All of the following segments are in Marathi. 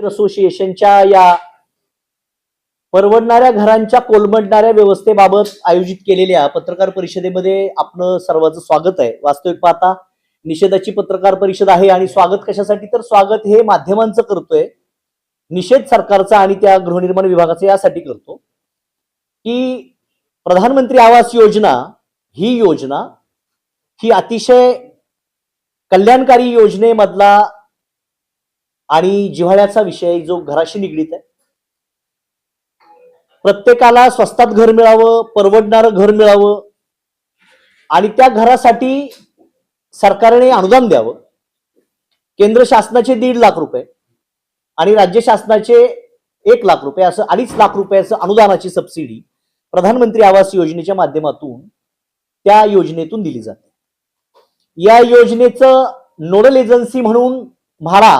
असोसिएशनच्या या परवडणाऱ्या घरांच्या कोलमडणाऱ्या व्यवस्थेबाबत आयोजित केलेल्या पत्रकार परिषदेमध्ये आपलं सर्वांचं स्वागत आहे। वास्तविक पाहता निषेधाची पत्रकार परिषद आहे आणि स्वागत कशासाठी तर स्वागत हे माध्यमांचं करतोय, निषेध सरकारचा आणि त्या गृहनिर्माण विभागाचा यासाठी करतो की प्रधानमंत्री आवास योजना ही अतिशय कल्याणकारी योजनेमधला आणि जिव्हाळ्याचा विषय जो घराशी निगडीत आहे। प्रत्येकाला स्वस्तात घर मिळावं, परवडणारं घर मिळावं आणि त्या घरासाठी सरकारने अनुदान द्यावं। केंद्र शासनाचे 1.5 लाख रुपये आणि राज्य शासनाचे 1 लाख रुपये असं 2.5 लाख रुपयाचं अनुदानाची सबसिडी प्रधानमंत्री आवास योजनेच्या माध्यमातून त्या योजनेतून दिली जाते। या योजनेचं नोडल एजन्सी म्हणून म्हाडा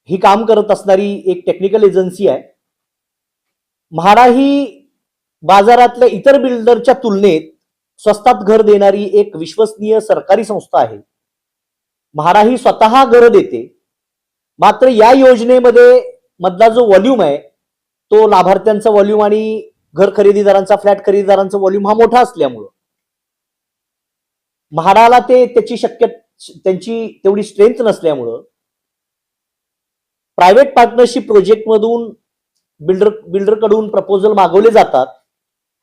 ही काम करत असणारी एक टेक्निकल एजन्सी आहे। म्हाडा ही बाजारातल्या इतर बिल्डरच्या तुलनेत स्वस्तात घर देणारी एक विश्वसनीय सरकारी संस्था आहे। म्हाडा ही स्वतः घर देते, मात्र या योजनेमध्ये मधला जो व्हॉल्यूम आहे तो लाभार्थ्यांचा व्हॉल्यूम आणि घर खरेदीदारांचा, फ्लॅट खरेदीदारांचा व्हॉल्यूम हा मोठा असल्यामुळं म्हाडाला त्यांची तेवढी स्ट्रेंथ नसल्यामुळं प्रायव्हेट पार्टनरशिप प्रोजेक्ट मधून बिल्डरकडून प्रपोजल मागवले जातात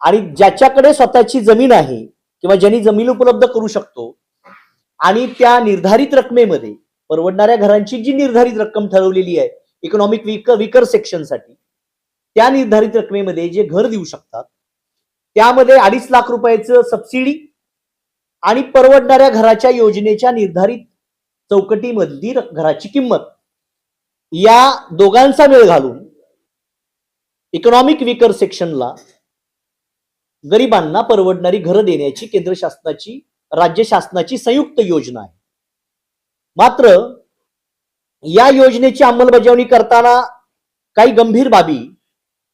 आणि ज्याच्याकडे स्वतःची जमीन आहे किंवा ज्यांनी जमीन उपलब्ध करू शकतो आणि त्या निर्धारित रकमेमध्ये परवडणाऱ्या घरांची जी निर्धारित रक्कम ठरवलेली आहे इकॉनॉमिक वीकर सेक्शनसाठी, त्या निर्धारित रकमेमध्ये जे घर देऊ शकतात त्यामध्ये 2.5 लाख रुपयाचं सबसिडी आणि परवडणाऱ्या घराच्या योजनेच्या निर्धारित चौकटीमधली घराची किंमत या दोघांचा मेळ घालून इकॉनॉमिक वीकर सेक्शनला गरिबांना परवडणारी घरं देण्याची केंद्र शासनाची, राज्य शासनाची संयुक्त योजना आहे। मात्र या योजनेची अंमलबजावणी करताना काही गंभीर बाबी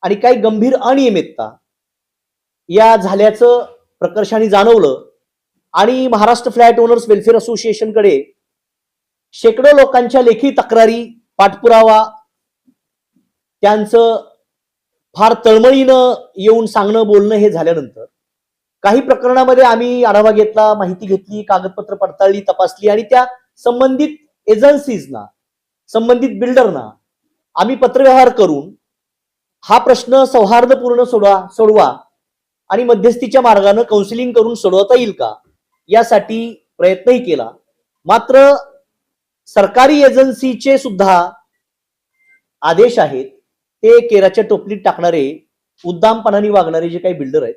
आणि काही गंभीर अनियमितता या झाल्याचं प्रकर्षाने जाणवलं आणि महाराष्ट्र फ्लॅट ओनर्स वेलफेअर असोसिएशनकडे शेकडो लोकांच्या लेखी तक्रारी, पाठपुरावा, त्यांचं फार तळमळीनं येऊन सांगणं, बोलणं हे झाल्यानंतर काही प्रकरणामध्ये आम्ही आढावा घेतला, माहिती घेतली, कागदपत्र पडताळली, तपासली आणि त्या संबंधित एजन्सीजना, संबंधित बिल्डरना आम्ही पत्रव्यवहार करून हा प्रश्न सौहार्दपूर्ण सोडवा आणि मध्यस्थीच्या मार्गाने काउन्सिलिंग करून सोडवता येईल का यासाठी प्रयत्नही केला। मात्र सरकारी एजन्सीचे सुद्धा आदेश आहेत ते केराच्या टोपलीत टाकणारे, उद्दामपणाने वागणारे जे काही बिल्डर आहेत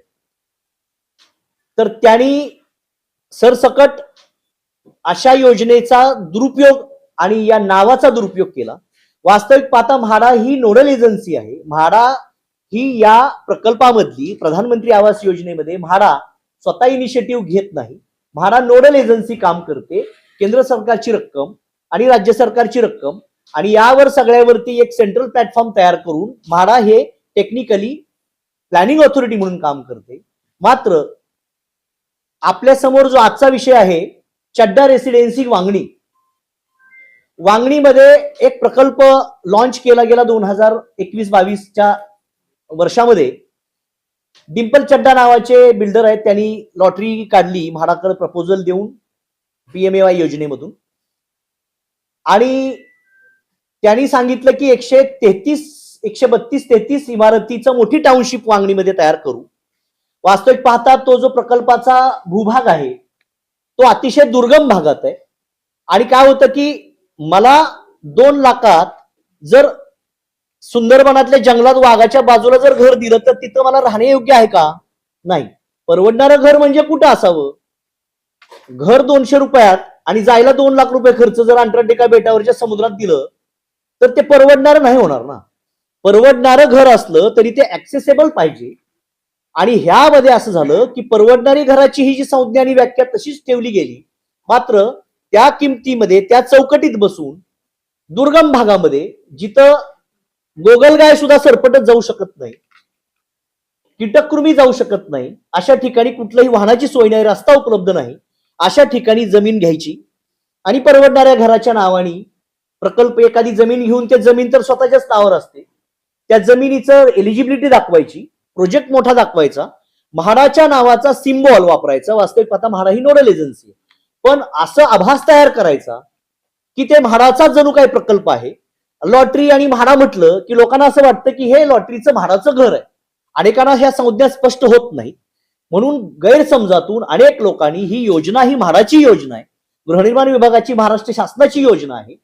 तर त्यांनी सरसकट अशा योजनेचा दुरुपयोग आणि या नावाचा दुरुपयोग केला। वास्तविक पाहता म्हाडा ही नोडल एजन्सी आहे। म्हाडा ही या प्रकल्पामधली प्रधानमंत्री आवास योजनेमध्ये म्हाडा स्वतः इनिशिएटिव्ह घेत नाही। म्हाडा नोडल एजन्सी काम करते। केंद्र सरकारची रक्कम आणि राज्य सरकारची रक्कम आणि यावर सगळ्यावरती एक सेंट्रल प्लॅटफॉर्म तयार करून म्हाडा हे टेक्निकली प्लॅनिंग ऑथॉरिटी म्हणून काम करते। मात्र आपल्या समोर जो आजचा विषय आहे, चड्डा रेसिडेन्सी वांगणीमध्ये एक प्रकल्प लॉन्च केला गेला 2021-22च्या वर्षामध्ये। डिंपल चड्डा नावाचे बिल्डर आहेत, त्यांनी लॉटरी काढली म्हाडाकडे प्रपोजल देऊन PMAY योजनेमधून आणि त्यांनी सांगितलं की 132-33 इमारतीचं मोठी टाउनशिप वांगणीमध्ये तयार करू। वास्तविक पाहता तो जो प्रकल्पाचा भूभाग आहे तो अतिशय दुर्गम भागात आहे आणि काय होतं की मला 2 लाखात जर सुंदरबनातल्या जंगलात वाघाच्या बाजूला जर घर दिलं तर तिथं मला राहणे योग्य आहे का? नाही। परवडणारं घर म्हणजे कुठं असावं? घर 200 रुपयात आणि जायला 2 लाख रुपये खर्च जर अंटार्क्टिका बेटावरच्या समुद्रात दिलं तर ते परवडणारं नाही होणार ना। परवडणारं घर असलं तरी ते ऍक्सेसेबल पाहिजे आणि ह्यामध्ये असं झालं की परवडणारी घराची ही जी संज्ञा आणि व्याख्या तशीच ठेवली गेली, मात्र त्या किमतीमध्ये त्या चौकटीत बसून दुर्गम भागामध्ये जिथं गोगलगाय सुद्धा सरपटत जाऊ शकत नाही, कीटककृमी जाऊ शकत नाही, अशा ठिकाणी कुठल्याही वाहनाची सोय नाही, रस्ता उपलब्ध नाही, अशा ठिकाणी जमीन घ्यायची आणि परवडणाऱ्या घराच्या नावाने प्रकल्प, एखादी जमीन घेऊन ते जमीन तर स्वतःच्याच नावावर असते, त्या जमिनीचं एलिजिबिलिटी दाखवायची, प्रोजेक्ट मोठा दाखवायचा, म्हाडाच्या नावाचा सिम्बॉल वापरायचा. वास्तविक पाहता म्हाडा ही नोडल एजन्सी, पण असं आभास तयार करायचा की ते म्हाडाचा जणू काही प्रकल्प आहे. लॉटरी आणि म्हाडा म्हटलं की लोकांना असं वाटतं की हे लॉटरीचं म्हाडाचं घर आहे. अनेकांना ह्या संज्ञा स्पष्ट होत नाही, म्हणून गैरसमजातून अनेक लोकांनी ही योजना ही म्हाडाची योजना आहे, गृहनिर्माण विभागाची महाराष्ट्र शासनाची योजना आहे,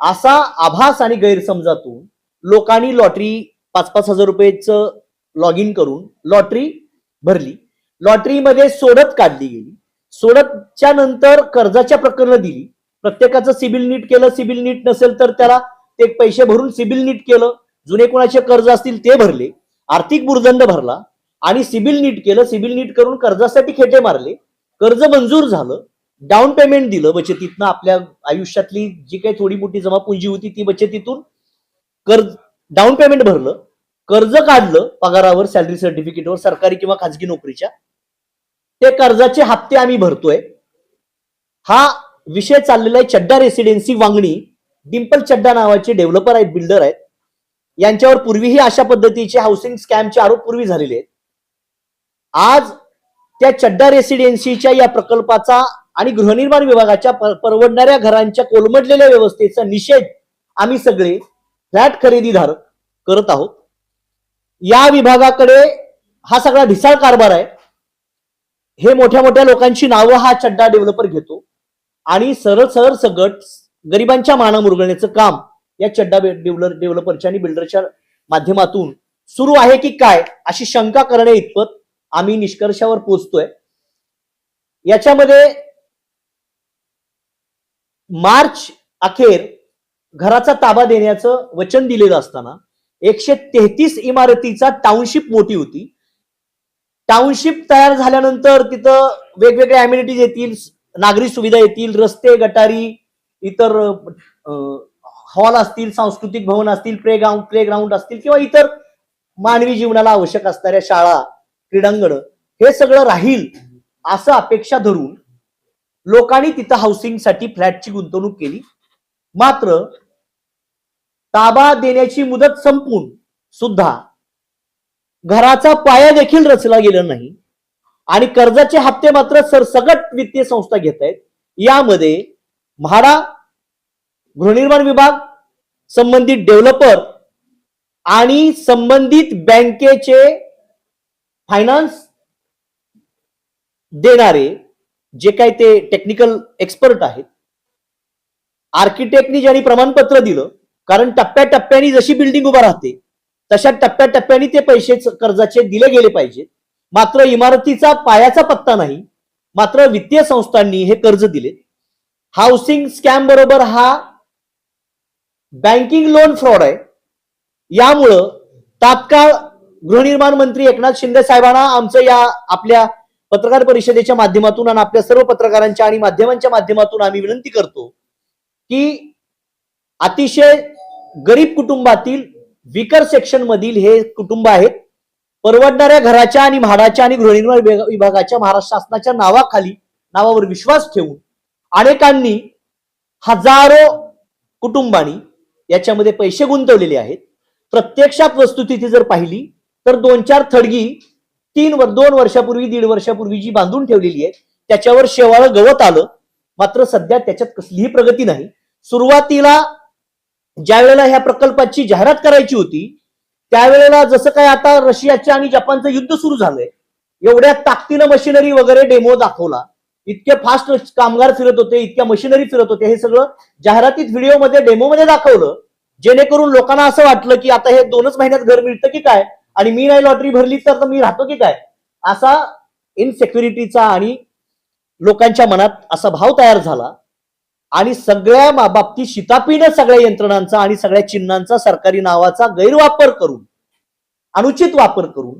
असा आभास आणि गैरसमजातून लोकांनी लॉटरी 5-5 हजार रुपयेचं लॉग इन करून लॉटरी भरली. लॉटरीमध्ये सोडत काढली गेली. सोडतच्या नंतर कर्जाच्या प्रकरण दिली. प्रत्येकाचं सिबिल नीट केलं. सिबिल नीट नसेल तर त्याला ते पैसे भरून सिबिल नीट केलं. जुने कोणाचे कर्ज असतील ते भरले. आर्थिक भुर्दंड भरला आणि सिबिल नीट केलं. सिबिल नीट करून कर्जासाठी खेटे मारले. कर्ज मंजूर झालं. डाऊन पेमेंट दिलं बचतीतनं. आपल्या आयुष्यातली जी काही थोडी मोठी जमापुंजी होती ती बचतीतून कर्ज डाऊन पेमेंट भरलं. कर्ज काढलं पगारावर, सॅलरी सर्टिफिकेटवर, सरकारी किंवा खाजगी नोकरीच्या. ते कर्जाचे हप्ते आम्ही भरतोय. हा विषय चाललेला आहे. चड्डा रेसिडेन्सी वांगणी, डिंपल चड्डा नावाचे डेव्हलपर आहेत, बिल्डर आहेत. यांच्यावर पूर्वीही अशा पद्धतीचे हाऊसिंग स्कॅमचे आरोप पूर्वी झालेले आहेत. आज त्या चड्डा रेसिडेन्सीच्या या प्रकल्पाचा आणि गृहनिर्माण विभागाच्या परवडणाऱ्या घरांच्या कोलमडलेल्या व्यवस्थेचा निषेध आम्ही सगळे फ्लॅट खरेदीदार करत आहोत. या विभागाकडे हा सगळा ढिसाळ कारभार आहे. हे मोठ्या मोठ्या लोकांची नावं हा चड्डा डेव्हलपर घेतो आणि सरळ सरळ सगट गरिबांच्या माना मुरगळण्याचं काम या चड्डा डेव्हलपरच्या आणि बिल्डरच्या माध्यमातून सुरू आहे की काय, अशी शंका करणे इतपत आम्ही निष्कर्षावर पोहोचतोय. याच्यामध्ये मार्च अखेर घराचा ताबा देण्याचं वचन दिलेलं असताना 133 इमारतीचा टाउनशिप मोठी होती. टाउनशिप तयार झाल्यानंतर तिथं वेगवेगळ्या अम्युनिटीज येतील, नागरी सुविधा येतील, रस्ते, गटारी, इतर हॉल असतील, सांस्कृतिक भवन असतील, प्लेग्राऊंड असतील किंवा इतर मानवी जीवनाला आवश्यक असणाऱ्या शाळा, क्रीडांगण, हे सगळं राहील असं अपेक्षा धरून लोकांनी तिथं हाऊसिंगसाठी फ्लॅटची गुंतवणूक केली. मात्र ताबा देण्याची मुदत संपून सुद्धा घराचा पाया देखील रचला गेला नाही आणि कर्जाचे हप्ते मात्र सरसकट वित्तीय संस्था घेत आहेत. यामध्ये म्हाडा, गृहनिर्माण विभाग, संबंधित डेव्हलपर आणि संबंधित बँकेचे फायनान्स देणारे जे काही ते टेक्निकल एक्सपर्ट आहेत, आर्किटेक्टनी ज्यांनी प्रमाणपत्र दिलं, कारण टप्प्याटप्प्याने जशी बिल्डिंग उभा राहते तशा टप्प्याटप्प्याने ते पैसे कर्जाचे दिले गेले पाहिजेत. मात्र इमारतीचा पायाचा पत्ता नाही. मात्र वित्तीय संस्थांनी हे कर्ज दिले. हाऊसिंग स्कॅम बरोबर हा बँकिंग लोन फ्रॉड आहे. यामुळं तात्काळ गृहनिर्माण मंत्री एकनाथ शिंदे साहेबांना आमचं या आपल्या पत्रकार परिषदेच्या माध्यमातून आणि आपल्या सर्व पत्रकारांच्या आणि माध्यमांच्या माध्यमातून आम्ही विनंती करतो की अतिशय गरीब कुटुंबातील विकर सेक्शन मधील हे कुटुंब आहेत. परवडणाऱ्या घराच्या आणि म्हाडाच्या आणि गृहनिर्माण विभागाच्या महाराष्ट्र शासनाच्या नावावर विश्वास ठेवून अनेकांनी, हजारो कुटुंबांनी याच्यामध्ये पैसे गुंतवलेले आहेत. प्रत्यक्षात वस्तुस्थिती जर पाहिली तर 2-4 थडगी 2 वर्षापूर्वी, 1.5 वर्षापूर्वी जी बांधून ठेवलेली आहे त्याच्यावर शेवाळं गवत आलं. मात्र सध्या त्याच्यात कसलीही प्रगती नाही. सुरुवातीला ज्या वेळेला ह्या प्रकल्पाची जाहिरात करायची होती त्यावेळेला जसं काय आता रशियाच्या आणि जपानचं युद्ध सुरू झालंय, एवढ्या ताकदीनं मशिनरी वगैरे डेमो दाखवला, इतके फास्ट कामगार फिरत होते, इतक्या मशिनरी फिरत होते, हे सगळं जाहिरातीत, व्हिडिओमध्ये, डेमोमध्ये दाखवलं, जेणेकरून लोकांना असं वाटलं की आता हे 2च महिन्यात घर मिळतं की काय, आणि मी नाही लॉटरी भरली तर मी राहतो की काय, असा इनसेक्युरिटीचा आणि लोकांच्या मनात असा भाव तयार झाला. आणि सगळ्या बाबतीत शितापीनं सगळ्या यंत्रणांचा आणि सगळ्या चिन्हांचा, सरकारी नावाचा गैरवापर करून, अनुचित वापर करून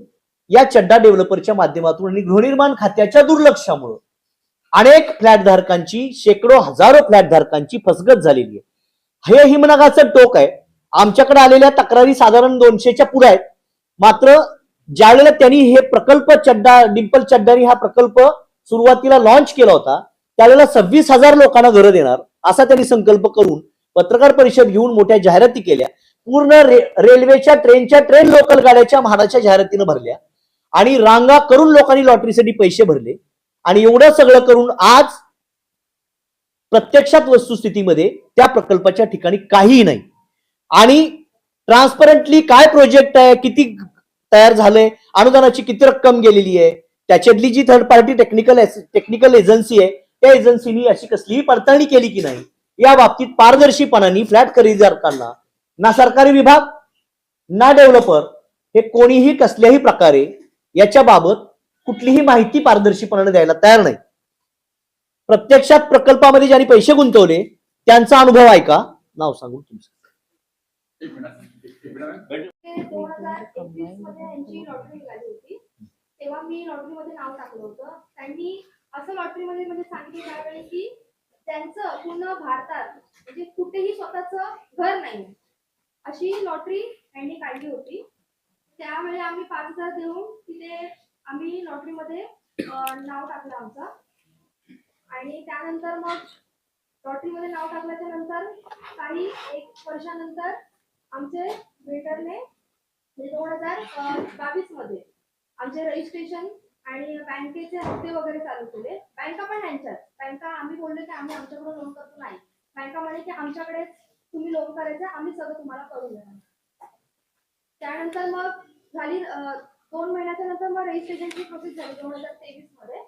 या चड्डा डेव्हलपरच्या माध्यमातून आणि गृहनिर्माण खात्याच्या दुर्लक्षामुळे अनेक फ्लॅटधारकांची, शेकडो हजारो फ्लॅटधारकांची फसगत झालेली आहे. हे हिमनगाचं टोक आहे. आमच्याकडे आलेल्या तक्रारी साधारण 200च्या पुढे आहेत. मात्र ज्यावेळेला त्यांनी हे प्रकल्प डिंपल चड्डानी हा प्रकल्प सुरुवातीला लॉन्च केला होता त्यावेळेला 26,000 लोकांना घरं देणार असा त्यांनी संकल्प करून पत्रकार परिषद घेऊन मोठ्या जाहिराती केल्या, पूर्ण रेल्वेच्या ट्रेन लोकल गाड्याच्या म्हाडाच्या जाहिरातीनं भरल्या आणि रांगा करून लोकांनी लॉटरीसाठी पैसे भरले. आणि एवढं सगळं करून आज प्रत्यक्षात वस्तुस्थितीमध्ये त्या प्रकल्पाच्या ठिकाणी काहीही नाही. आणि ट्रान्सपरंटली काय प्रोजेक्ट आहे, किती तयार झालंय, अनुदानाची किती रक्कम गेलेली आहे, त्याच्यातली जी थर्ड पार्टी टेक्निकल एजन्सी आहे त्या एजन्सीनी अशी कसलीही पडताळणी केली की नाही, या बाबतीत पारदर्शीपणाने फ्लॅट खरेदीदारांना ना सरकारी विभाग ना डेव्हलपर हे कोणीही कसल्याही प्रकारे याच्या बाबत कुठलीही माहिती पारदर्शीपणाने द्यायला तयार नाही. प्रत्यक्षात प्रकल्पामध्ये ज्यांनी पैसे गुंतवले त्यांचा अनुभव आहे का, नाव सांगू तुमचं. 2021 मध्ये यांची लॉटरी निघाली होती, तेव्हा मी लॉटरीमध्ये नाव टाकलं होतं. त्यांनी असं लॉटरीमध्ये म्हणजे सांगितलं त्यावेळी की त्यांचं पूर्ण भारतात म्हणजे कुठेही स्वतःचं घर नाही अशी लॉटरी त्यांनी काढली होती. त्यावेळी आम्ही 5,000 देऊन तिथे आम्ही लॉटरीमध्ये नाव टाकलं आमचं. आणि त्यानंतर मग लॉटरीमध्ये नाव टाकल्याच्या नंतर काही 1 वर्षानंतर आमचे बिल्डरने 2022 मध्ये आमचे रजिस्ट्रेशन आणि बँकेचे हप्ते वगैरे चालू केले. बँका पण त्यांच्यात, बँका आम्ही बोलले की आम्ही आमच्याकडून लोन करतो, नाही, बँका म्हणे की आमच्याकडे तुम्ही लोन करायचं, आम्ही सगळं तुम्हाला करून देणार. त्यानंतर मग झाली 2 महिन्याच्या नंतर मग रजिस्ट्रेशनची प्रोसेस झाली 2023 मध्ये.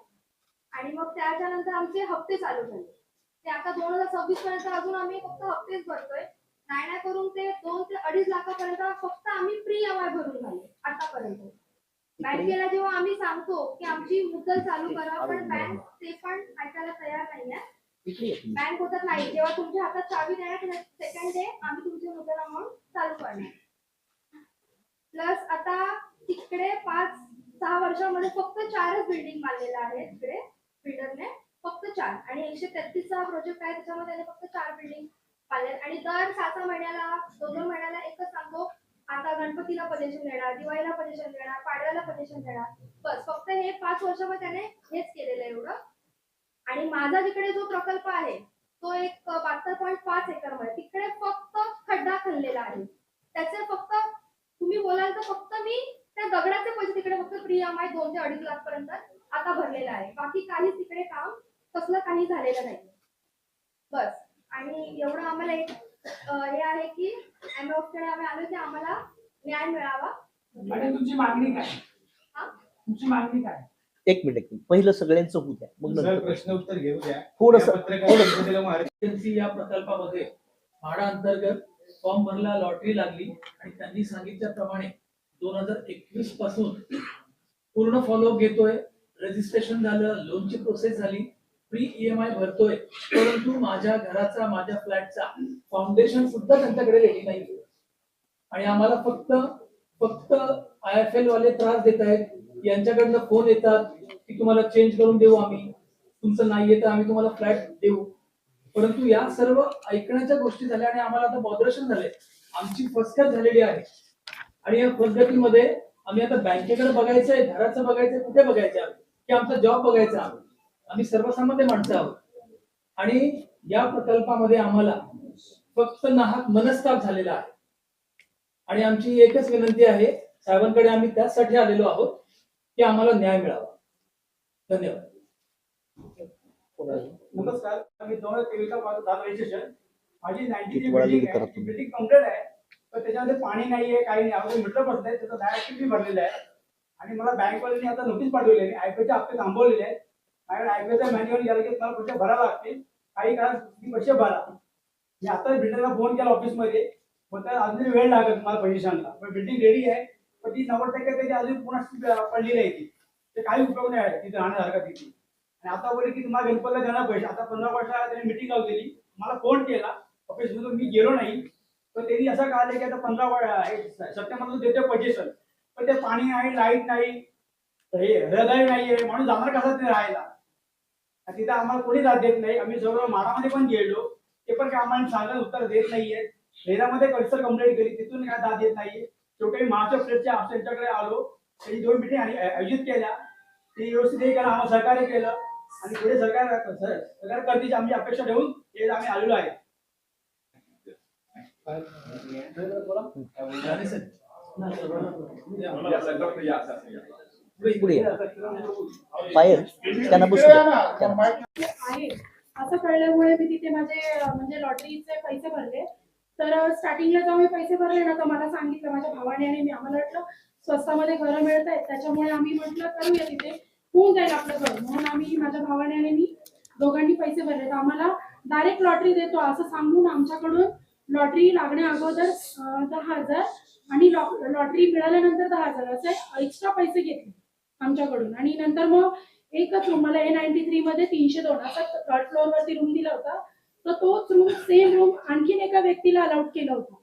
आणि मग त्याच्यानंतर आमचे हप्ते चालू झाले. ते आता 2026 पर्यंत अजून आम्ही फक्त हप्तेच भरतोय, नाही करून ते 2 ते 2.5 लाखापर्यंत फक्त आम्ही प्री EMI भरून झाले आतापर्यंत. बँकेला जेव्हा आम्ही सांगतो की आमची मुद्दल चालू करा, पण बँक ते पण ऐकायला तयार नाहीये. बँक होतात नाही, जेव्हा तुमच्या हातात चावी देणार सेकंड डे आम्ही तुमची मुद्दल अमाऊंट चालू करणार. प्लस आता तिकडे 5-6 वर्षामध्ये फक्त 4च बिल्डिंग बांधलेल्या आहेत तिकडे बिल्डरने, फक्त 4. आणि 133चा प्रोजेक्ट आहे त्याच्यामध्ये त्याने फक्त 4 बिल्डिंग बांधले. आणि दर 6 महिन्याला 2 महिन्याला एकच सांगतो, आता गणपतीला पजेशन देणार, दिवाळीला पजेशन देणार, पाडव्याला पजेशन देणार. बस फक्त हे 5 वर्षामध्ये त्याने हेच केलेलं आहे एवढं. आणि माझा जिकडे जो प्रकल्प आहे तो एक 72.5 एकर मध्ये तिकडे फक्त खड्डा खणलेला आहे. त्याचे फक्त तुम्ही बोलाल तर फक्त मी त्या दगडाचे पैसे तिकडे फक्त प्री EMI 2 ते 2.5 लाख पर्यंत आता भरलेला आहे. बाकी काही तिकडे काम कसलं काही झालेलं नाही. बस. आणि एवढं आम्हाला एक हे आहे की कडे आम्ही आलो की आम्हाला न्याय मिळावा. आणि तुमची मागणी काय? तुमची मागणी काय? एक मिनिट पहिलं सगळ्यांचं होऊ द्या, मग नंतर प्रश्न उत्तर घेऊ द्या. या प्रकल्पामध्ये म्हाडा अंतर्गत फॉर्म भरला, लॉटरी लागली आणि त्यांनी सांगितल्याप्रमाणे 2021 पासून पूर्ण फॉलोअप घेतोय. रजिस्ट्रेशन झालं, लोनची प्रोसेस झाली, प्री EMI भरतोय, परंतु माझ्या घराचा, माझ्या फ्लॅटचा फाउंडेशन सुद्धा त्यांच्याकडे रेडी नाही. आणि आम्हाला फक्त IFL वाले त्रास देत आहेत. यांच्याकडनं फोन येतात की तुम्हाला चेंज करून देऊ आम्ही, तुमचं नाही येतं आम्ही तुम्हाला फ्लॅट देऊ. परंतु या सर्व ऐकण्याच्या गोष्टी झाल्या आणि आम्हाला आता बॉदरेशन झाले. आमची फसगत झालेली आहे. आणि या फसगतीमध्ये आम्ही आता बँकेकडे बघायचंय, घराचं बघायचंय, कुठे बघायचं आहे की आमचा जॉब बघायचा आहे. आम्ही सर्वसामान्य माणसं आहोत. आणि या प्रकल्पामध्ये आम्हाला फक्त नाहक मनस्ताप झालेला आहे. आणि आमची एकच विनंती आहे साहेबांकडे, आम्ही त्यासाठी आलेलो आहोत की आम्हाला न्याय मिळावा. धन्यवाद. नमस्कार, मी 2023 झालं रजिस्ट्रेशन. माझी 90 बिल्डिंग कम्प्लीट आहे, तर त्याच्यामध्ये पाणी नाहीये, काही नाही. आपण मीटर बसलंय, त्याचं डायरेक्ट भरलेलं आहे. आणि मला बँकवाल्यांनी आता नोटीस पाठवलेली आहे, आयपीचे हप्ते थांबवलेले आहेत. माझ्याकडे आयपीचा मॅन्युअल गेला की मला पैसे भरायला लागतील, काही काळ पैसे भरा. मी आता बिल्डरला फोन केला ऑफिसमध्ये, पण त्या अजून वेळ लागत मला पोझिशनला. पण बिल्डिंग रेडी आहे, पण ती 90% त्याची अजून पुन्हा पडलेली आहे. ती ते काही उपयोग नाही आहे तिथे राहण्यासारखा तिथे. आणि आता बोलले की तुम्हाला गणपतीला देणार पैसे. आता 15 वर्षाला त्यांनी मिटिंग लावलेली, मला फोन केला ऑफिसमधून, मी गेलो नाही. पण त्यांनी असं कळलं की आता 15 सप्टेंबरला देते पोझिशन, पण ते पाणी नाही, लाईट नाही, हृदय नाहीये, माणूस जाणार कसा तिथे राहायला. तिथे आम्हाला कोणी दाद देत नाही. आम्ही सर्व माडामध्ये पण गेलो, ते पण काय आम्हाला सांगायला उत्तर देत नाहीये. शहरामध्ये कल्चर कंप्लेंट केली, तिथून काय दाद देत नाहीये. शेवटी महाराष्ट्र प्रेसच्या त्यांच्याकडे आलो, त्यांनी 2 मिटिंग आयोजित केल्या, ते व्यवस्थित हे केलं, आम्हाला सहकार्य केलं. आणि पुढे सरकार करतील आम्ही अपेक्षा ठेवून हे आम्ही आलेलो आहे. पुढे या. फायर त्यांना बसू द्या. त्यांना. आहे असं कळल्यामुळे मी तिथे माझे म्हणजे लॉटरीचे पैसे भरले. तर स्टार्टिंगला जेव्हा मी पैसे भरले ना, तर मला सांगितलं माझ्या भावाने आणि मी, आम्हाला वाटलं स्वस्तामध्ये घरं मिळत आहेत, त्याच्यामुळे आम्ही म्हटलं करूया तिथे, होऊन जाईल आपलं घर. म्हणून आम्ही, माझ्या भावाने आणि मी दोघांनी पैसे भरले. तर आम्हाला डायरेक्ट लॉटरी देतो असं सांगून आमच्याकडून लॉटरी लागण्या अगोदर 10,000 आणि लॉटरी मिळाल्यानंतर 10,000 असे एक्स्ट्रा पैसे घेतले आमच्याकडून. आणि नंतर मग एकच रूम, मला A93 मध्ये 302 असा थर्ड फ्लोअर वरती रूम दिला होता. तर तोच रूम, सेम रूम आणखीन एका व्यक्तीला अलाउड केलं होतं.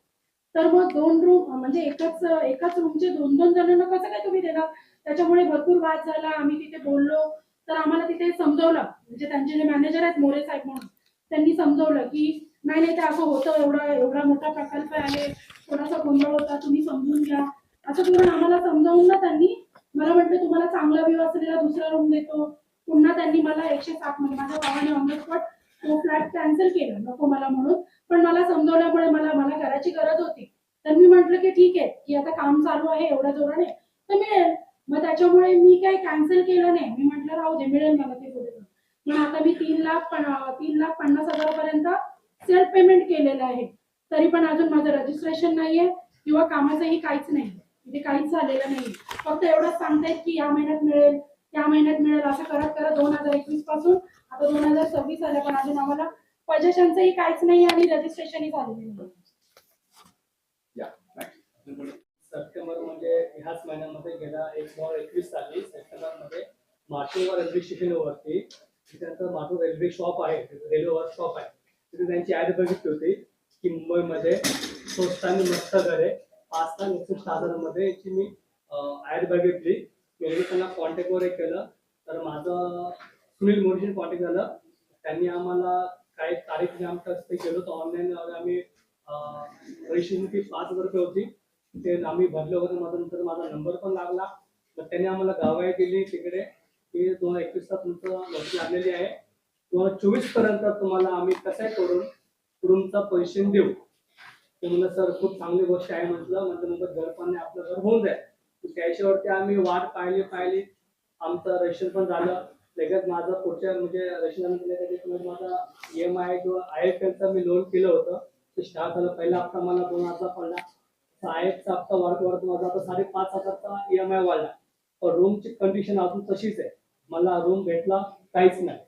तर मग 2 रूम म्हणजे एकाच रूमचे 2-2 जणांना कसं काय तुम्ही देणार? त्याच्यामुळे भरपूर वाद झाला. आम्ही तिथे बोललो. तर आम्हाला तिथे समजवलं, म्हणजे त्यांचे जे मॅनेजर आहेत मोरे साहेब म्हणून, त्यांनी समजवलं की नाही ते असं होतं, एवढा मोठा प्रकल्प आहे, थोडासा गोंधळ होता, तुम्ही समजून घ्या असं करून आम्हाला समजावून ना त्यांनी मला म्हटलं तुम्हाला चांगला व्ह्यू असलेला दुसरा रूम देतो. पुन्हा त्यांनी मला 107 मध्ये, माझ्या भावाने ऑन द स्पॉट तो फ्लॅट कॅन्सल केला, नको मला म्हणून. पण मला समजवल्यामुळे मला घराची गरज होती. तर मी म्हटलं की ठीक आहे, की आता काम चालू आहे एवढ्या जोराने तर मिळेल. मग त्याच्यामुळे मी काही कॅन्सल केलं नाही. मी म्हटलं राहू दे, मिळेल मला ते पुढे. पण आता मी 3,50,000 पर्यंत सेल्फ पेमेंट केलेलं आहे. तरी पण अजून माझं रजिस्ट्रेशन नाहीये किंवा कामाचंही काहीच नाही, म्हणजे काहीच झालेलं नाही. फक्त एवढंच सांगतायत की या महिन्यात मिळेल, त्या महिन्यात मिळेल, असं करत करत 2021 पासून आता 2026 आलं, पण अजून आम्हाला पजेशनचंही काहीच नाही आणि रजिस्ट्रेशनही झालेलं नाही. सप्टेंबर म्हणजे ह्याच महिन्यामध्ये गेला 1/21 साली सप्टेंबरमध्ये माटुंगा रेल्वे स्टेशनवरती, त्यानंतर माटुंगा रेल्वे शॉप आहे, रेल्वे वर्कशॉप आहे, तिथे त्यांची ऍड बघितली होती की मुंबईमध्ये स्वस्त आणि मस्त घरे 5,61,000 याची मी ऍड बघितली. मी त्यांना कॉन्टॅक्टवर केलं. तर माझं सुनील मोरेशी कॉन्टॅक्ट झालं. त्यांनी आम्हाला काही तारीख आमचं ते केलं होतं ऑनलाईन. आम्ही रजिस्ट्रेशन फी 5,000 रुपये होती, ते आम्ही भरले होते. नंतर माझा नंबर पण लागला. तर त्यांनी आम्हाला गावाही दिली तिकडे की 2021ला तुमचं लॉटरी लागलेली आहे, 2024 पर्यंत तुम्हाला आम्ही कसं करून रूमचा पैसे देऊ. ते म्हणलं सर खूप चांगली गोष्ट आहे म्हटलं, मग घर पण आपलं घर होऊन जाईल. त्याच्यावरती आम्ही वाट पाहिली. आमचं रजिस्ट्रेशन पण झालं. लगेच माझं पुढच्या म्हणजे रजिस्ट्रेशन माझा EMI किंवा IFLचं मी लोन केलं होतं, ते स्टार्ट झालं. पहिला हप्ता मला 2,000 पडला. IFचा हप्ता वाढत माझा आता 5,500चा EMI वाढला. पण रूमची कंडिशन अजून तशीच आहे. मला रूम भेटला काहीच नाही.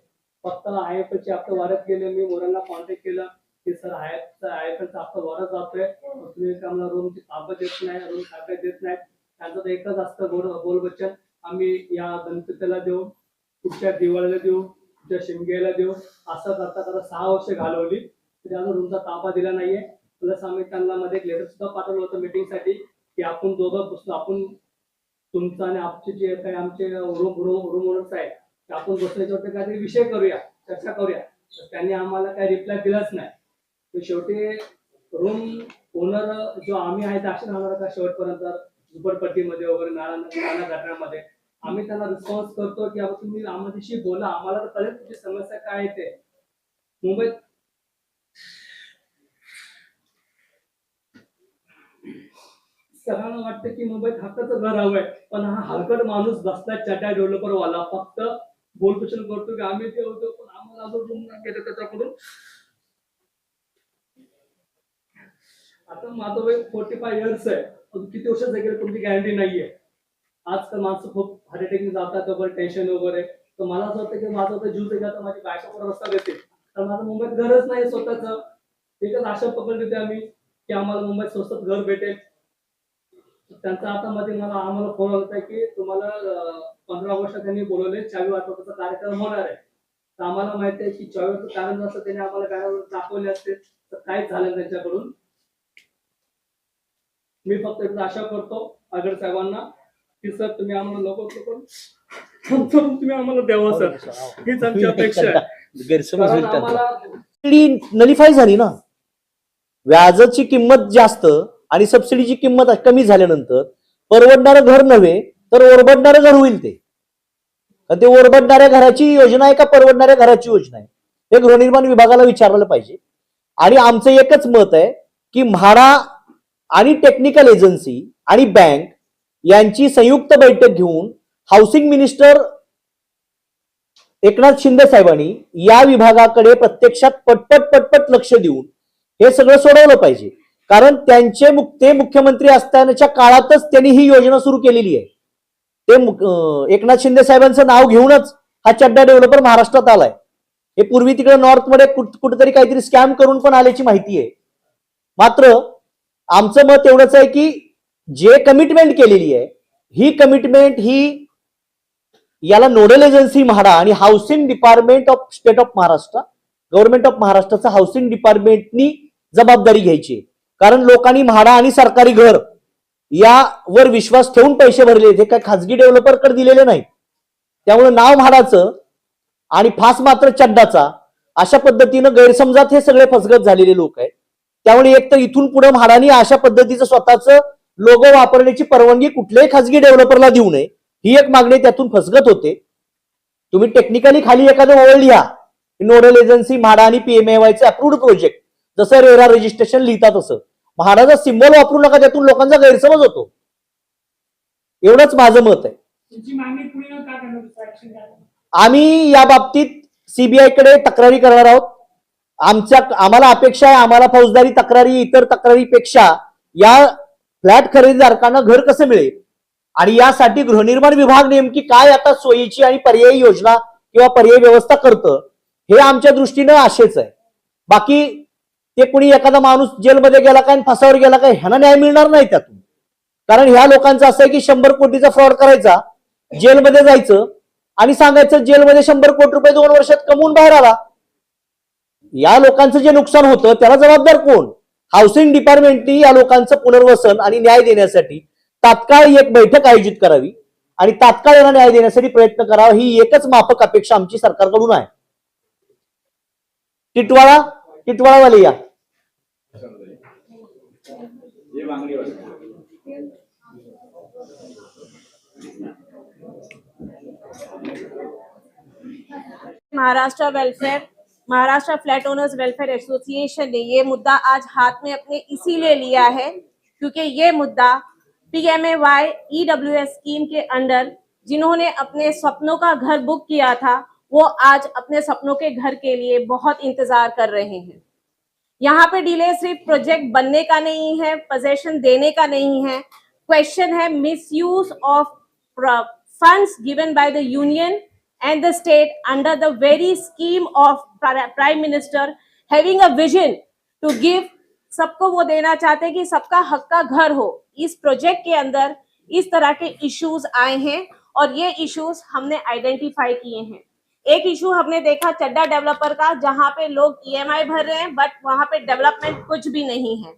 फक्त IFLचे हप्ता वाढत गेले. मी मोरांना कॉन्टॅक्ट केलं की सर IFLचा हप्ता वाढत जातोय, तुम्ही आम्हाला रूमची ताब्यात देत नाही, रूम ताब्यात देत नाहीत. त्यांचं तर एकच असतं बोल बच्चन, आम्ही या गणपतीला देऊ, पुढच्या दिवाळीला देऊ, पुढच्या शिमग्याला देऊ. असं करता 6 वर्ष घालवली. त्याचा रूमचा ताबा दिला नाहीये. प्लस आम्ही त्यांना मध्ये एक लेटर सुद्धा पाठवलं होतं मीटिंगसाठी की आपण दोघं बसलो, आपण तुमचं आणि आमचे जे काही आमचे रूम ओनर्स आहे ते आपण बसल्याच्यावरती काहीतरी विषय करूया, चर्चा करूया. तर त्यांनी आम्हाला काही रिप्लाय दिलाच नाही. तर शेवटी रूम ओनर जो आम्ही आहे ते असे राहणार का शेवटपर्यंत झुपडपट्टीमध्ये वगैरे नाना घटनामध्ये आम्ही त्यांना रिस्पॉन्स करतो की आता तुम्ही आम्हाशी बोला, आम्हाला तर कळेल तुमची समस्या काय येते. मुंबईत सगळ्यांना वाटतं की मुंबईत हक्काचं घर हवंय, पण हा हलकट माणूस बसलाय चटा डेव्हलपर वाला, फक्त बोलपेशन करतो की आम्ही ते होतो, पण आम्हाला अजून रूम नाही केलं त्याच्याकडून. आता माझं वय 45 इयर्स आहे, किती वर्ष जगेल तुमची गॅरंटी नाहीये. आजकाल माणसं खूप हार्ट अटॅकने जातात वगैरे, टेन्शन वगैरे. तर मला असं वाटतं की माझा तर जीव जगा तर माझी बायकोवर रस्ता देते, तर माझं मुंबईत घरच नाही स्वतःच. एकच आशा पकडली होती आम्ही की आम्हाला मुंबईत स्वस्तात घर भेटेल. त्यांचा आता मध्ये आम्हाला फोन होता की तुम्हाला 15 ऑगस्टला त्यांनी बोलवले 24 वाटपाचा कार्यक्रम होणार आहे. तर आम्हाला माहिती आहे की 24 कारण असं त्यांनी आम्हाला बॅनरवर दाखवले असते, तर काहीच झालं त्यांच्याकडून. मी फक्त एकदा आशा करतो आगड साहेबांना की सर तुम्ही आम्हाला तुम्ही आम्हाला द्यावा सर, हीच आमची अपेक्षा आहे. गैरसमज आम्हाला नलिफाय झाली ना. व्याजाची किंमत जास्त आणि सबसिडीची किंमत कमी झाल्यानंतर परवडणारं घर नव्हे तर ओरबडणारं घर होईल. ते ओरबडणाऱ्या घराची योजना आहे का परवडणाऱ्या घराची योजना आहे हे गृहनिर्माण विभागाला विचारलं पाहिजे. आणि आमचं एकच मत आहे की म्हाडा आणि टेक्निकल एजन्सी आणि बँक यांची संयुक्त बैठक घेऊन हाऊसिंग मिनिस्टर एकनाथ शिंदे साहेबांनी या विभागाकडे प्रत्यक्षात पटपट लक्ष देऊन हे सगळं सोडवलं पाहिजे. कारण ते मुख्यमंत्री असतानाच्या काळातच त्यांनी ही योजना सुरू केलेली आहे. ते एकनाथ शिंदे साहेबांचं नाव घेऊनच हा चड्डा डेव्हलपर महाराष्ट्रात आलाय. हे पूर्वी तिकडे नॉर्थमध्ये कुठेतरी काहीतरी स्कॅम करून पण आल्याची माहिती आहे. मात्र आमचं मत एवढंच आहे की जे कमिटमेंट केलेली आहे ही कमिटमेंट ही याला नोडल एजन्सी म्हाडा आणि housing department of state of Maharashtra, government of महाराष्ट्राचं हाऊसिंग डिपार्टमेंटनी जबाबदारी घ्यायची. कारण लोकांनी म्हाडा आणि सरकारी घर यावर विश्वास ठेवून पैसे भरले, ते काय खाजगी डेव्हलपरकडे दिलेले नाही. त्यामुळे नाव म्हाडाचं आणि फास मात्र चड्डाचा अशा पद्धतीनं गैरसमजात हे सगळे फसगत झालेले लोक आहेत. त्यामुळे एक तर इथून पुढे म्हाडानी अशा पद्धतीचं स्वतःचं लोगो वापरण्याची परवानगी कुठल्याही खाजगी डेव्हलपरला देऊ नये, ही एक मागणी त्यातून फसगत होते. तुम्ही टेक्निकली खाली एखादं ओळ लिहा, नोडल एजन्सी म्हाडा आणि पीएमएवायचे अप्रूव्ड प्रोजेक्ट, जसं रेरा रजिस्ट्रेशन लिहितात तसं म्हाडाचा सिम्बॉल वापरू नका, त्यातून लोकांचा गैरसमज होतो. एवढंच माझं मत आहे. तुमची मागणी पुढे न का करणार ऍक्शन घ्यायला? आम्ही या बाबतीत सीबीआयकडे तक्रारी करणार आहोत. आम्हाला अपेक्षा आहे, आम्हाला फौजदारी तक्रारी इतर तक्रारीपेक्षा या फ्लॅट खरेदीदारांना घर कसं मिळेल आणि यासाठी गृहनिर्माण विभाग नेमकी काय आता सोयीची आणि पर्यायी योजना किंवा पर्यायी व्यवस्था करतं हे आमच्या दृष्टीनं आशेच आहे. बाकी ते कुणी एखादा माणूस जेलमध्ये गेला काय फासावर गेला काय ह्यांना न्याय मिळणार नाही त्यातून. कारण ह्या लोकांचं असं आहे की 100 कोटीचा फ्रॉड करायचा, जेलमध्ये जायचं आणि सांगायचं जेलमध्ये 100 कोटी रुपये 2 वर्षात कमवून बाहेर आला. या लोकांचं जे नुकसान होतं त्याला जबाबदार कोण? हाऊसिंग डिपार्टमेंटनी या लोकांचं पुनर्वसन आणि न्याय देण्यासाठी तात्काळ एक बैठक आयोजित करावी आणि तात्काळ यांना न्याय देण्यासाठी प्रयत्न करावा, ही एकच माफक अपेक्षा आमची सरकारकडून आहे. टिटवाळावाले या. Maharashtra flat owners welfare association ने ये मुद्दा आज हाथ में अपने इसीलिए लिया है क्योंकि ये मुद्दा पीएमएवाई ईडब्ल्यूएस स्कीम के अंडर जिन्होंने अपने सपनों का घर बुक किया था वो आज अपने सपनों के घर के लिए बहुत इंतजार कर रहे हैं. यहाँ पे डिले सिर्फ प्रोजेक्ट बनने का नहीं है, पोजेशन देने का नहीं है, क्वेश्चन है misuse of funds given by the union and the state under the very scheme of Prime Minister having a vision to give, सबको वो देना चाहते हैं कि सबका हक का घर हो. इस प्रोजेक्ट के अंदर इस तरह के इश्यूज आए हैं और ये इश्यूज हमने आइडेंटिफाई किए हैं. एक इशू हमने देखा चड्डा डेवलपर का, जहां पे लोग ईएमआई भर रहे हैं बट वहां पे डेवलपमेंट कुछ भी नहीं है.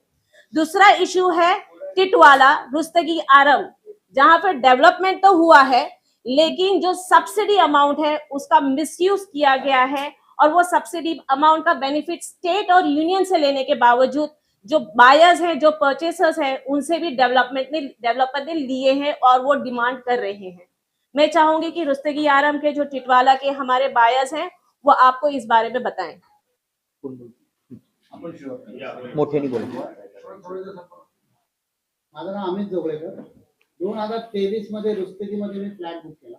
दूसरा इशू है टिटवाला रुस्तगी आरम, जहां पे डेवलपमेंट तो हुआ है लेकिन जो सब्सिडी अमाउंट है उसका मिसयूज किया गया है और वो सब्सिडी अमाउंट का बेनिफिट स्टेट और यूनियन से लेने के बावजूद जो बायर्स हैं, जो परचेसर्स हैं, उनसे भी डेवलपर ने लिए हैं और वो डिमांड कर रहे हैं. मैं चाहूंगी कि रुस्तगी आरम के जो टिटवाला के हमारे बायर्स हैं वो आपको इस बारे में बताएं. मोठ्याने बोला. माझं नाव अमित जोगळेकर. 2023 मध्ये रुस्तगीमध्ये मी फ्लॅट बुक केला.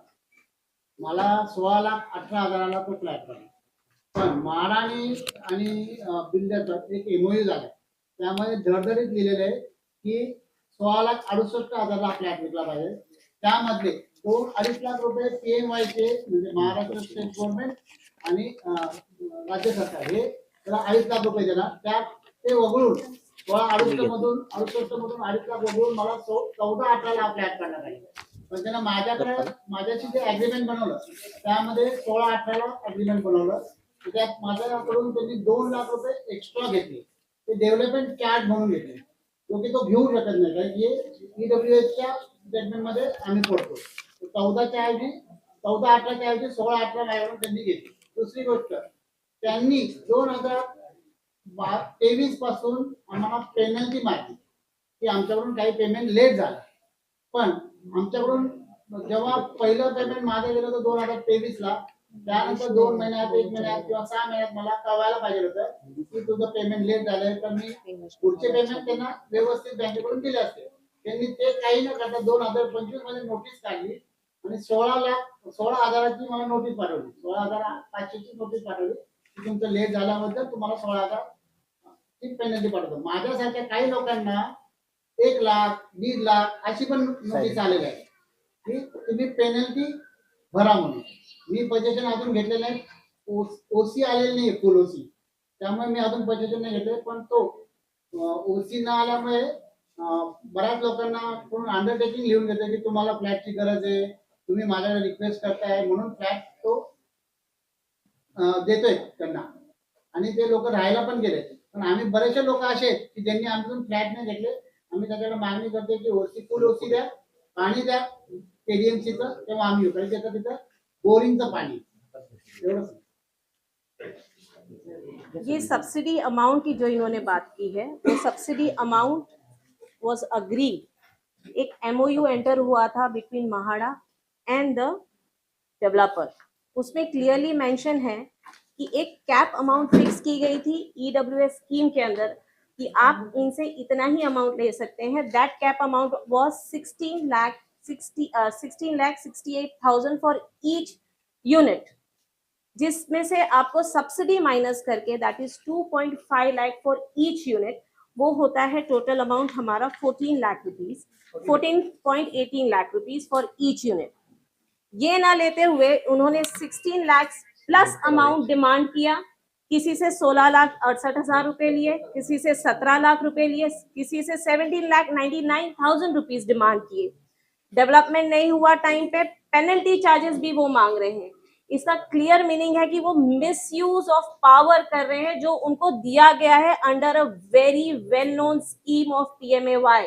मला 16,18,000ला तो फ्लॅट पडला. पण म्हाडाने आणि बिल्डरचा एक एमओयू झाला, त्यामध्ये धडधडीत लिहिलेलं आहे की 16,68,000ला फ्लॅट विकला पाहिजे. त्यामधले 2-2.5 लाख रुपये पीएमवायचे म्हणजे महाराष्ट्र स्टेट गव्हर्नमेंट आणि राज्य सरकार हे त्याला 2.5 लाख रुपये देणार. त्यात ते वगळून 68 मधून 2.5 लाख वगळून मला 14-18 फ्लॅट करण्यात आले. पण त्यांना माझ्याशी जे अग्रीमेंट बनवलं त्यामध्ये 16-18 अग्रीमेंट बनवलं. त्यात माझ्याकडून त्यांनी 2 लाख रुपये एक्स्ट्रा घेतले. ते डेव्हलपमेंट चार्ज म्हणून घेतले, जो की तो घेऊ शकत नाही कारण की ईडब्ल्यूएसच्या स्टेटमेंटमध्ये आम्ही पडतो. 14च्या ऐवजी 14-18च्या ऐवजी 16-18 माझ्याकडून त्यांनी घेतली. दुसरी गोष्ट, त्यांनी 2023 पासून आम्हाला पेनल्टी मारली की आमच्याकडून काही पेमेंट लेट झालं. पण आमच्याकडून जेव्हा पहिलं पेमेंट माझं गेलं तर 2023ला त्यानंतर 2 महिन्यात 1 महिन्यात किंवा 6 महिन्यात मला कळवायला पाहिजे होतं की तुझं पेमेंट लेट झालंय, तर मी पुढचे पेमेंट त्यांना व्यवस्थित बँकेकडून दिले असते. त्यांनी ते काही न करता 2025 मध्ये नोटीस काढली आणि 16,000ची मला नोटीस पाठवली. 16,500ची नोटीस पाठवली की तुमचं लेट झाल्याबद्दल तुम्हाला 16,000 ची पेनल्टी पाठवतो. माझ्यासारख्या काही लोकांना 1 लाख 1.5 लाख अशी पण नोटीस आलेली आहे की तुम्ही पेनल्टी भरा म्हणून. मी पोझिशन अजून घेतलेलं नाही, ओसी आलेली नाही, फुल ओसी, त्यामुळे मी अजून पोझिशन नाही घेतले. पण तो ओसी न आल्यामुळे बऱ्याच लोकांना अंडरटेकिंग लिहून घेतलं की तुम्हाला फ्लॅटची गरज आहे, तुम्ही माझ्याकडे रिक्वेस्ट करताय म्हणून फ्लॅट तो देतोय त्यांना, आणि ते लोक राहायला पण गेले. पण आम्ही बरेचसे लोक असे आहेत की ज्यांनी आमच्याकडून फ्लॅट नाही घेतले. आम्ही त्याच्याकडे मागणी करतो की ओसी फुल ओसी द्या, पाणी द्या केडीएमसीचं, तेव्हा आम्ही येऊ, कारण त्याचं तिथं बोरिंगचं पाणी एवढंच. ये सब्सिडी अमाउंट की जो इन्होंने बात की है, वो सब्सिडी अमाउंट वाज अग्रीड. एक MOU एंटर हुआ था between MHADA end the developer. उसमें क्लियरली मेंशन है कि एक कैप अमाउंट फिक्स की गई थी EWS स्कीम के अंदर कि आप इनसे इतना ही अमाउंट ले सकते हैं. दैट कैप अमाउंट वाज 16,68,000 फॉर ईच यूनिट, जिसमें से आपको सब्सिडी माइनस करके that is 2.5 lakh for each unit, वो होता है टोटल अमाउंट हमारा 14 lakh rupees, 14.18 lakh rupees for each unit. ये ना लेते हुए उन्होंने 16 लाख प्लस अमाउंट डिमांड किया. किसी से 16,68,000 रुपए लिए, किसी से 17 लाख रुपए लिए, किसी से 17,99,000 रुपीज डिमांड किए. डेवलपमेंट नहीं हुआ टाइम पे, पेनल्टी चार्जेस भी वो मांग रहे हैं. इसका क्लियर मीनिंग है कि वो मिसयूज ऑफ पावर कर रहे हैं जो उनको दिया गया है under a very well non scheme of PMAY.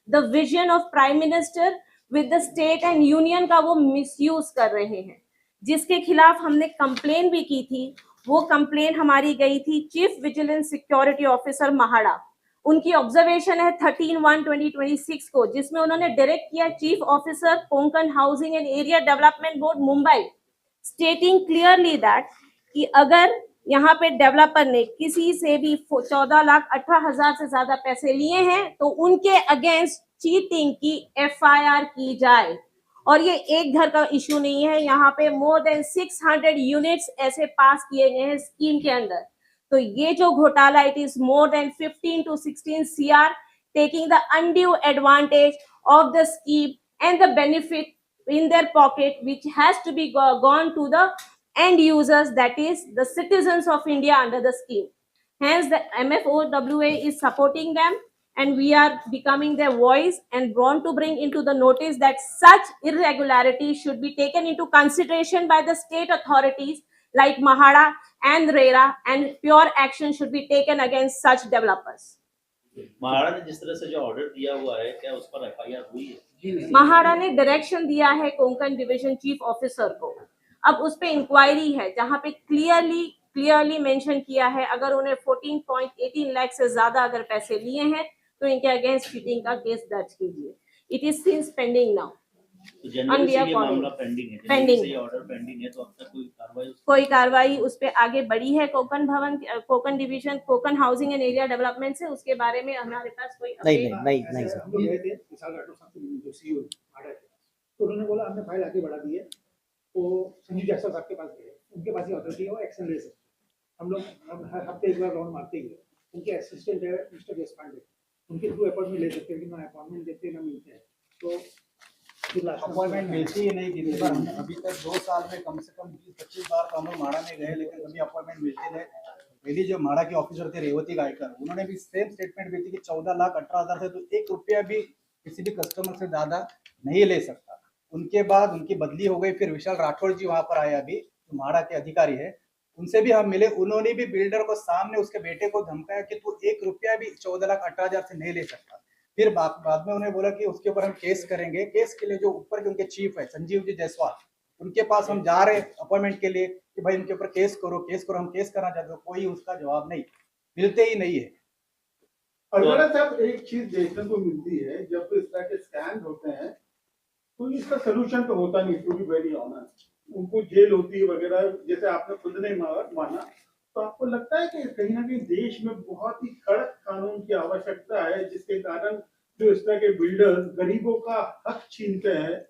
The vision of prime minister विद द स्टेट एंड यूनियन का वो मिसयूज कर रहे हैं, जिसके खिलाफ हमने कंप्लेन भी की थी. वो कंप्लेन हमारी गई थी chief vigilance security officer MHADA. उनकी ऑब्जर्वेशन है 13/1/2026 को, जिसमें उन्होंने डायरेक्ट किया chief officer Konkan housing and area development board Mumbai, stating clearly that कि अगर यहाँ पे डेवलपर ने किसी से भी 14,18,000 से ज्यादा पैसे लिए हैं तो उनके अगेंस्ट चीटिंग की FIR की जाए. और ये एक घर का इश्यू नहीं है, यहाँ पे मोर देन 600 यूनिट्स ऐसे पास किए गए हैं स्कीम के अंदर. तो ये जो घोटाला, it is more than 15 to 16 CR taking the undue advantage of the scheme and the benefit in their pocket, which has to be gone to the end users, that is the citizens of India under the scheme. Hence the MFOWA is supporting them, and we are becoming their voice and want to bring into the notice that such irregularities should be taken into consideration by the state authorities like Mahada and RERA, and pure action should be taken against such developers. MHADA ने जिस तरह से जो ऑर्डर दिया हुआ है, क्या उस पर FIR हुई है? महाड़ा ने डायरेक्शन दिया है कोंकण डिवीजन चीफ ऑफिसर को. अब उस पे इंक्वायरी है जहां पे क्लियरली मेंशन किया है अगर उन्हें 14.18 लाख से ज्यादा अगर पैसे लिए हैं तो इनके अगेंस्ट चीटिंग का केस दर्ज कीजिए. It is since pending now. तो जनवरी से ये मामला पेंडिंग है. पेंडिंग जनवरी से ये ऑर्डर पेंडिंग है, तो अब तक कोई कार्रवाई उस पे आगे बढ़ी है Konkan division Konkan housing and area development से? उसके बारे में हमारे पास कोई नहीं सर. हम लोग गए थे विशाल राठौर साहब जो CEO महाड़ा के, तो उन्होंने बोला हमने फाइल आगे बढ़ा दी है, तो संजू जैसा साहब के पास गए, उनके पास ये अथॉरिटी है, वो एक्शन ले सकते. हम लोग हर हफ्ते एक बार राउंड मारते ही है. उनके असिस्टेंट है मिस्टर देशपांडे, उनके थ्रू अपॉइंटमेंट ले सकते हैं कि ना अपॉइंटमेंट देते हैं ना मिलते हैं. तो अपॉइंटमेंट मिलती ही नहीं कितनी बार. अभी तक 2 साल में कम से कम 20-25 बार तो हम लोग माड़ा में गए, लेकिन कभी अपॉइंटमेंट मिलती नहीं. पहली जो माड़ा के ऑफिसर थे रेवती गायकर, उन्होंने भी सेम स्टेटमेंट दी थी कि 14,18,000 से तो 1 रुपया भी किसी भी कस्टमर से ज्यादा नहीं ले सकता. उनके बाद उनकी बदली हो गई. फिर विशाल राठौर जी वहां पर आए, अभी जो माड़ा के अधिकारी है, उनसे भी हम मिले. उन्होंने भी बिल्डर को सामने उसके बेटे को धमकाया कि तू 1 रुपया भी 14,18,000 से नहीं ले सकता. फिर बाद में उन्हें बोला कि उसके ऊपर हम केस करेंगे. केस के लिए जो ऊपर के उनके चीफ है संजीव जी जायसवाल, उनके पास हम जा रहे हैं अपॉइंटमेंट के लिए कि भाई इनके ऊपर केस करो. हम केस करना चाहते हो, कोई उसका जवाब नहीं, मिलते ही नहीं है. अगर साहब एक चीज देखने को मिलती है, जब इस तरह के स्कैम होते हैं तो इसका सोल्यूशन तो होता नहीं, टू बी वेरी ऑनेस्ट. उनको जेल होती है वगैरह, जैसे आपने खुद ने माना, तो आपको लगता है कि कहीं ना कहीं देश में बहुत ही कड़क कानून की आवश्यकता है, जिसके कारण जो इस तरह के बिल्डर्स गरीबों का हक छीनते हैं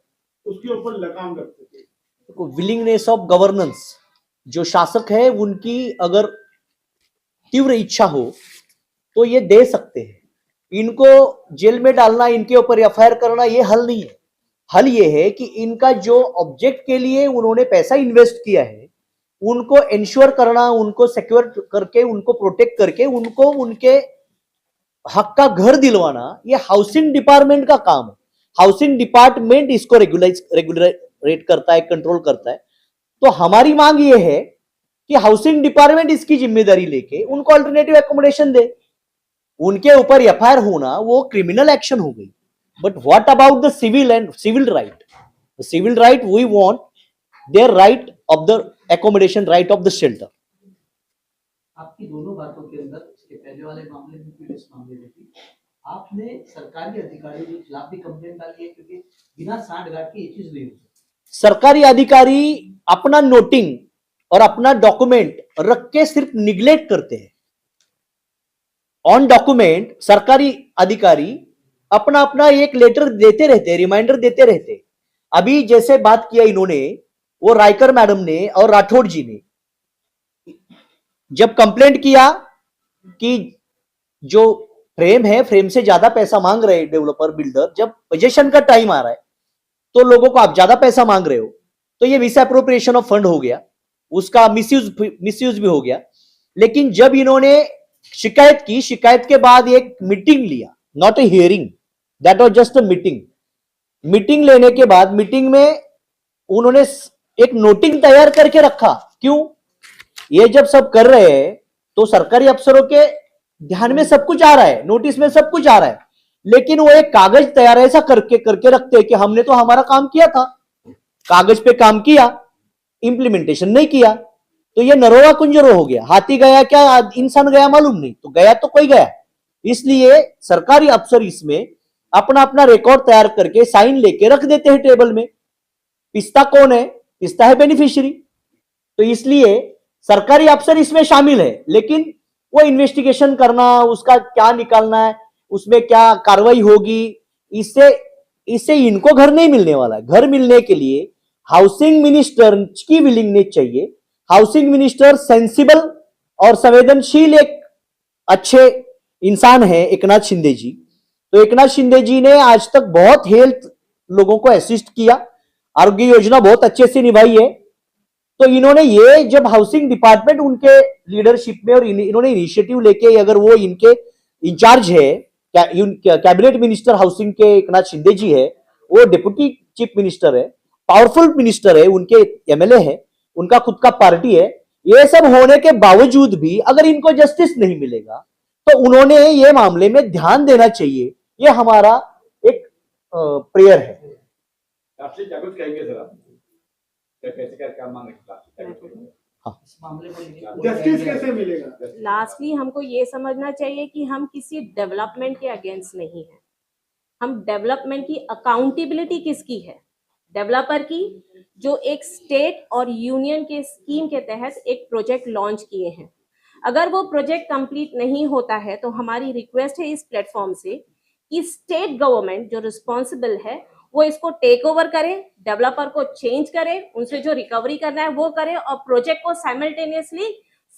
उसके ऊपर लगाम लग सके? विलिंगनेस ऑफ गवर्नेंस, जो शासक है उनकी अगर तीव्र इच्छा हो तो ये दे सकते हैं। इनको जेल में डालना, इनके ऊपर एफआईआर करना ये हल नहीं है। हल ये है कि इनका जो ऑब्जेक्ट के लिए उन्होंने पैसा इन्वेस्ट किया है उनको इंश्योर करना, उनको सिक्योर करके, उनको प्रोटेक्ट करके, उनको उनके हक का घर दिलवाना, ये हाउसिंग डिपार्टमेंट का काम है। हाउसिंग डिपार्टमेंट इसको रेगुलेट करता है, कंट्रोल करता है। तो हमारी मांग ये है कि हाउसिंग डिपार्टमेंट इसकी जिम्मेदारी लेके उनको अल्टरनेटिव एकोमोडेशन दे। उनके ऊपर एफआईआर होना वो क्रिमिनल एक्शन हो गई, but what about the civil right? Civil right we want their right of the accommodation, right of the shelter. आपकी दोनों बातों के अंदर, इसके पहले वाले मामले में भी, इस मामले में भी, आपने सरकारी अधिकारियों के खिलाफ भी कंप्लेंट डाली है, क्योंकि बिना सांठगांठ के ये चीज नहीं होती। सरकारी अधिकारी अपना नोटिंग और अपना डॉक्यूमेंट रख के सिर्फ निग्लेक्ट करते हैं। ऑन डॉक्यूमेंट सरकारी अधिकारी अपना अपना एक लेटर देते रहते, रिमाइंडर देते रहते। अभी जैसे बात किया इन्होंने, वो रायकर मैडम ने और राठौड़ जी ने जब कंप्लेंट किया कि जो फ्रेम है, फ्रेम से ज्यादा पैसा मांग रहे डेवलपर बिल्डर, जब पोजेशन का टाइम आ रहा है तो लोगों को आप ज्यादा पैसा मांग रहे हो, तो ये मिस एप्रोप्रिएशन ऑफ फंड हो गया, उसका मिसयूज भी हो गया। लेकिन जब इन्होंने शिकायत की, शिकायत के बाद एक मीटिंग लिया, नॉट ए हियरिंग, दैट वाज जस्ट अ मीटिंग। मीटिंग लेने के बाद मीटिंग में उन्होंने एक नोटिंग तैयार करके रखा। क्यों? ये जब सब कर रहे हैं तो सरकारी अफसरों के ध्यान में सब कुछ आ रहा है, नोटिस में सब कुछ आ रहा है, लेकिन वो एक कागज तैयार ऐसा करके रखते हैं कि हमने तो हमारा काम किया था, कागज पे काम किया, इंप्लीमेंटेशन नहीं किया। तो ये नरोवा कुंजरो हो गया। हाथी गया क्या इंसान गया मालूम नहीं, तो गया तो कोई गया। इसलिए सरकारी अफसर इसमें अपना अपना रिकॉर्ड तैयार करके साइन लेके रख देते हैं टेबल में। पिस्ता कौन है? पिस्ता है बेनिफिशियरी। तो इसलिए सरकारी अफसर इसमें शामिल है, लेकिन वो इन्वेस्टिगेशन करना, उसका क्या निकालना है, उसमें क्या कार्रवाई होगी, इससे इनको घर नहीं मिलने वाला है। घर मिलने के लिए हाउसिंग मिनिस्टर की विलिंगनेस चाहिए। हाउसिंग मिनिस्टर सेंसिबल और संवेदनशील एक अच्छे इंसान है, एकनाथ शिंदे जी। तो एकनाथ शिंदे जी ने आज तक बहुत हेल्थ लोगों को असिस्ट किया, आरोग्य योजना बहुत अच्छे से निभाई है। तो इन्होंने ये जब हाउसिंग डिपार्टमेंट उनके लीडरशिप में और इन्होंने इनिशिएटिव लेके, अगर वो इनके इंचार्ज है, कैबिनेट मिनिस्टर हाउसिंग के एकनाथ शिंदे जी है, वो डिप्टी चीफ मिनिस्टर है, पावरफुल मिनिस्टर है, उनके एमएलए है, उनका खुद का पार्टी है। ये सब होने के बावजूद भी अगर इनको जस्टिस नहीं मिलेगा तो उन्होंने ये मामले में ध्यान देना चाहिए। ये हमारा एक प्रेयर है। राष्ट्रीय जागरूक कहेंगे सर आप कैसे क्या मांग इस मामले को लेकर जस्टिस कैसे मिलेगा? लास्टली हमको ये समझना चाहिए कि हम किसी डेवलपमेंट के अगेंस्ट नहीं है। हम डेवलपमेंट की अकाउंटेबिलिटी किसकी है? डेवलपर की, जो एक स्टेट और यूनियन के स्कीम के तहत एक प्रोजेक्ट लॉन्च किए हैं। अगर वो प्रोजेक्ट कंप्लीट नहीं होता है तो हमारी रिक्वेस्ट है इस प्लेटफॉर्म से कि स्टेट गवर्नमेंट जो रिस्पॉन्सिबल है वो इसको टेक ओवर करे, डेवलपर को चेंज करे, उनसे जो रिकवरी करना है वो करे और प्रोजेक्ट को साइमल्टेनियसली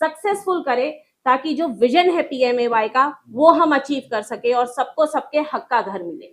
सक्सेसफुल करे, ताकि जो विजन है पीएमएवाई का वो हम अचीव कर सके और सबको सबके हक का घर मिले।